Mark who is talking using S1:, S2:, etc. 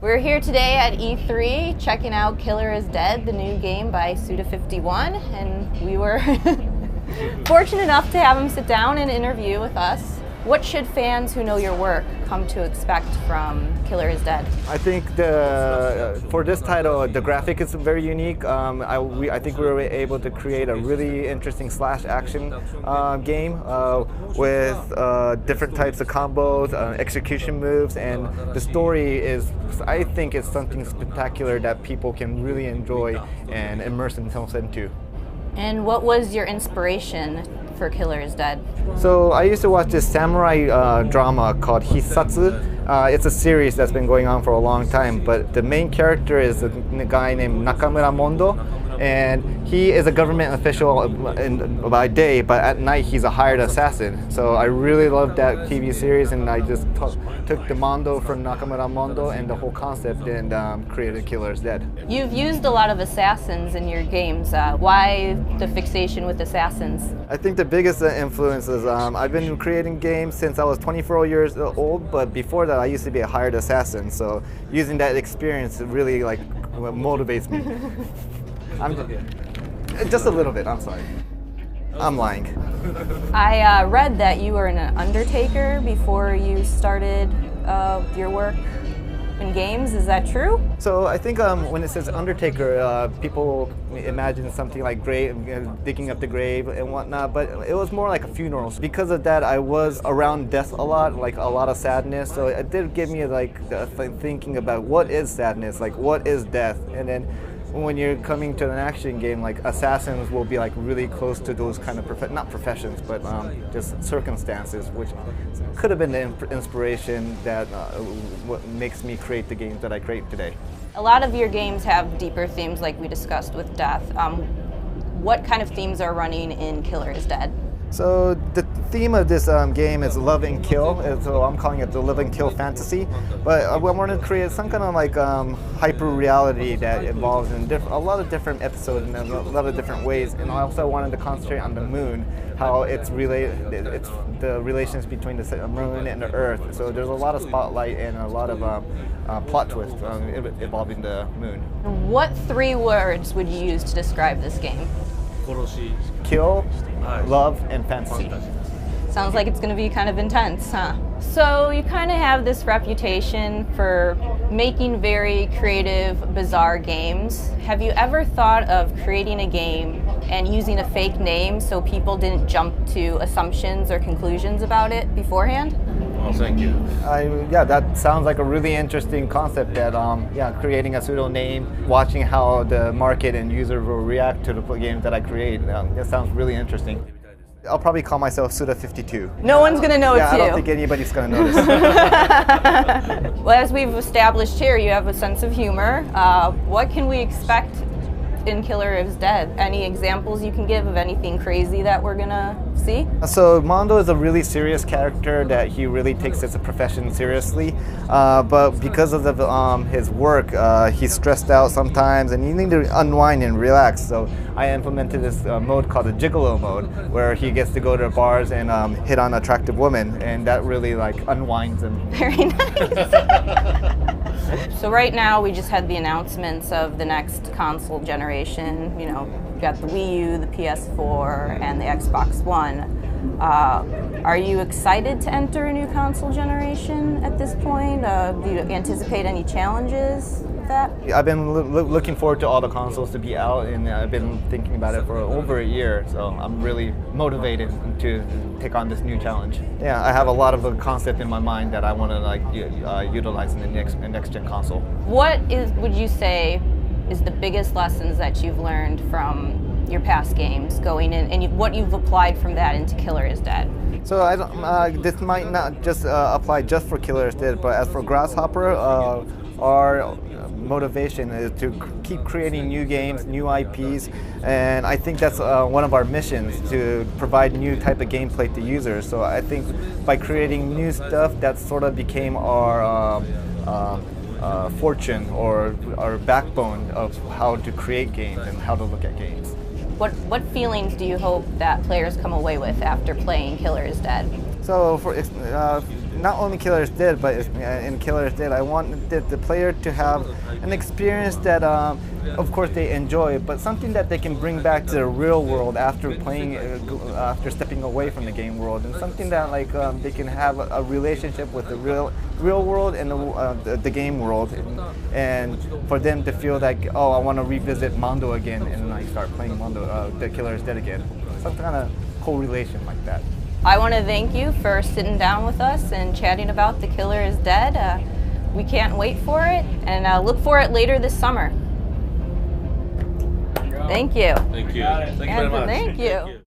S1: We're here today at E3 checking out Killer is Dead, the new game by Suda 51, and we were fortunate enough to have him sit down and interview with us. What should fans who know your work come to expect from Killer is Dead?
S2: I think for this title, the graphic is very unique. I think we were able to create a really interesting slash action game with different types of combos, execution moves, and the story is, I think, is something spectacular that people can really enjoy and immerse themselves into.
S1: And what was your inspiration for Killer is Dead?
S2: So I used to watch this samurai drama called Hissatsu. It's a series that's been going on for a long time, but the main character is a guy named Nakamura Mondo, and he is a government official by day, but at night he's a hired assassin. So I really loved that TV series, and I just took the Mondo from Nakamura Mondo and the whole concept and created Killer is Dead.
S1: You've used a lot of assassins in your games. Why the fixation with assassins?
S2: I think the biggest influence is I've been creating games since I was 24 years old, but before that I used to be a hired assassin. So using that experience really motivates me. Just a little bit, I'm sorry. I'm lying.
S1: I read that you were an undertaker before you started your work in games. Is that true?
S2: So I think when it says undertaker, people imagine something like grave, digging up the grave and whatnot, but it was more like a funeral. Because of that, I was around death a lot, like a lot of sadness. So it did give me thinking about what is sadness, like what is death, and then when you're coming to an action game, like assassins will be like really close to those kind of not professions, but just circumstances, which could have been the inspiration that what makes me create the games that I create today.
S1: A lot of your games have deeper themes, like we discussed with death. What kind of themes are running in Killer is Dead?
S2: So the theme of this game is love and kill, so I'm calling it the live and kill fantasy. But I want to create some kind of hyper reality that involves in a lot of different episodes in a lot of different ways. And I also wanted to concentrate on the moon, how it's the relations between the moon and the Earth. So there's a lot of spotlight and a lot of plot twists involving the moon.
S1: What 3 words would you use to describe this game?
S2: Kill, love, and fantasy.
S1: Sounds like it's going to be kind of intense, huh? So you kind of have this reputation for making very creative, bizarre games. Have you ever thought of creating a game and using a fake name so people didn't jump to assumptions or conclusions about it beforehand?
S3: Well, thank you.
S2: Yeah, that sounds like a really interesting concept. That creating a pseudo name, watching how the market and user will react to the games that I create. That sounds really interesting. I'll probably call myself Suda 52.
S1: No one's gonna know it's you.
S2: I don't think anybody's gonna notice.
S1: Well, as we've established here, you have a sense of humor. What can we expect in Killer is Dead? Any examples you can give of anything crazy that we're gonna see? So
S2: Mondo is a really serious character that he really takes his profession seriously, but because of his work, he's stressed out sometimes and you need to unwind and relax. So I implemented this mode called the Gigolo mode, where he gets to go to bars and hit on attractive women, and that really unwinds him.
S1: Very nice. So right now we just had the announcements of the next console generation. You know, we got the Wii U, the PS4, and the Xbox One. Are you excited to enter a new console generation at this point? Do you anticipate any challenges with that?
S2: I've been looking forward to all the consoles to be out, and I've been thinking about it for over a year, so I'm really motivated to take on this new challenge. Yeah, I have a lot of the concept in my mind that I want to utilize in the next gen console.
S1: What would you say is the biggest lessons that you've learned from your past games going in, and what you've applied from that into Killer is Dead?
S2: So this might not just apply just for Killer is Dead, but as for Grasshopper, our motivation is to keep creating new games, new IPs, and I think that's one of our missions, to provide new type of gameplay to users. So I think by creating new stuff, that sort of became our fortune, or our backbone of how to create games and how to look at games.
S1: What feelings do you hope that players come away with after playing Killer is Dead?
S2: So not only Killer is Dead, but in Killer is Dead, I want the player to have an experience that, of course, they enjoy, but something that they can bring back to the real world after playing, after stepping away from the game world, and something that like they can have a relationship with the real world and the game world, and for them to feel like, oh, I want to revisit Mondo again, and like start playing Mondo, the Killer is Dead again. Some kind of correlation like that.
S1: I want to thank you for sitting down with us and chatting about The Killer is Dead. We can't wait for it, and look for it later this summer. Thank you.
S3: Thank you. Thank you very much.
S1: Thank you.